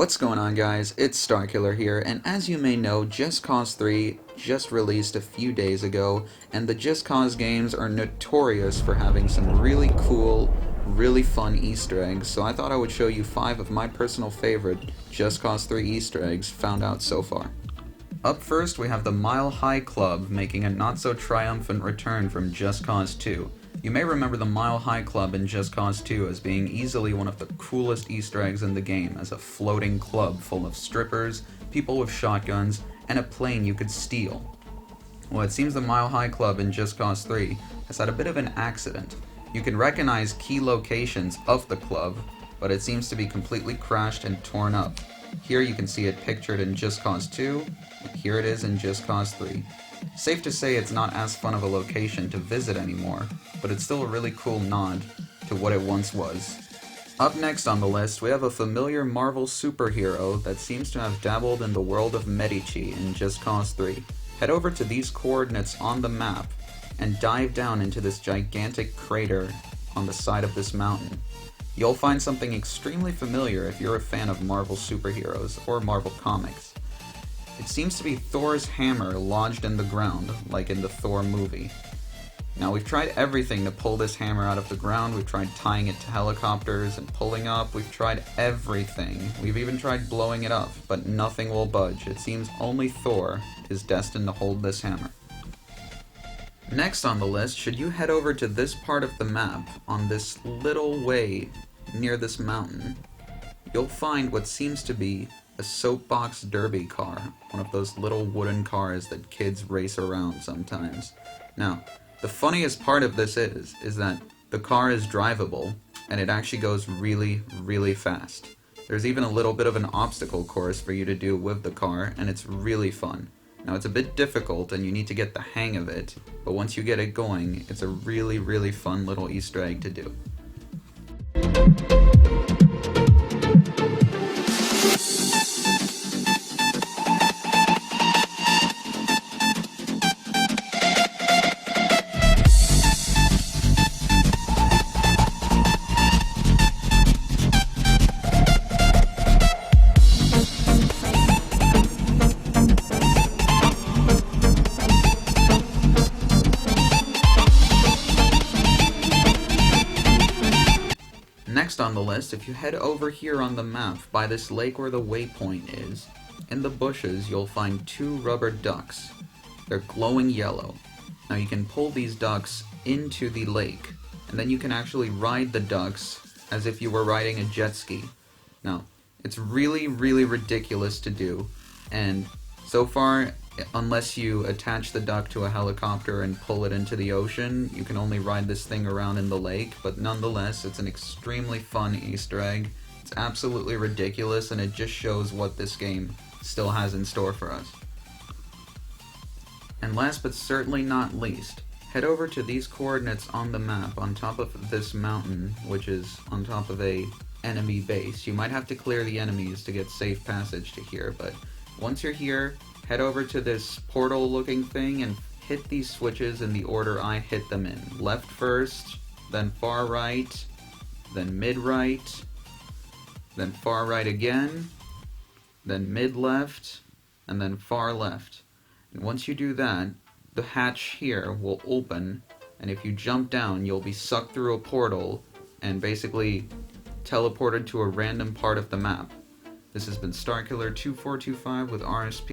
What's going on, guys? It's Starkiller here, and as you may know, Just Cause 3 just released a few days ago, and the Just Cause games are notorious for having some really cool, really fun Easter eggs, so I thought I would show you 5 of my personal favorite Just Cause 3 Easter eggs found out so far. Up first, we have the Mile High Club making a not-so-triumphant return from Just Cause 2. You may remember the Mile High Club in Just Cause 2 as being easily one of the coolest Easter eggs in the game, as a floating club full of strippers, people with shotguns, and a plane you could steal. Well, it seems the Mile High Club in Just Cause 3 has had a bit of an accident. You can recognize key locations of the club, but it seems to be completely crashed and torn up. Here you can see it pictured in Just Cause 2, and here it is in Just Cause 3. Safe to say it's not as fun of a location to visit anymore, but it's still a really cool nod to what it once was. Up next on the list, we have a familiar Marvel superhero that seems to have dabbled in the world of Medici in Just Cause 3. Head over to these coordinates on the map and dive down into this gigantic crater on the side of this mountain. You'll find something extremely familiar if you're a fan of Marvel superheroes or Marvel comics. It seems to be Thors Hammer lodged in the ground, like in the Thor movie. Now, we've tried everything to pull this hammer out of the ground. We've tried tying it to helicopters and pulling up. We've tried everything. We've even tried blowing it up, but nothing will budge. It seems only Thor is destined to hold this hammer. Next on the list, should you head over to this part of the map, on this little way near this mountain, you'll find what seems to be a Soapbox Derby car, one of those little wooden cars that kids race around sometimes. Now, the funniest part of this is that the car is drivable, and it actually goes really, really fast. There's even a little bit of an obstacle course for you to do with the car, and it's really fun. Now, it's a bit difficult, and you need to get the hang of it, but once you get it going, it's a really, really fun little Easter egg to do. Next on the list, if you head over here on the map by this lake where the waypoint is, in the bushes you'll find 2 rubber ducks. They're glowing yellow. Now you can pull these ducks into the lake, and then you can actually ride the ducks as if you were riding a jet ski. Now, it's really, really ridiculous to do, and so far, unless you attach the duck to a helicopter and pull it into the ocean, you can only ride this thing around in the lake, but nonetheless, it's an extremely fun Easter egg. It's absolutely ridiculous, and it just shows what this game still has in store for us. And last but certainly not least, head over to these coordinates on the map on top of this mountain, which is on top of a enemy base. You might have to clear the enemies to get safe passage to here, but once you're here, head over to this portal looking thing and hit these switches in the order I hit them in. Left first, then far right, then mid right, then far right again, then mid left, and then far left. And once you do that, the hatch here will open, and if you jump down, you'll be sucked through a portal and basically teleported to a random part of the map. This has been Starkiller 2425 with RSP.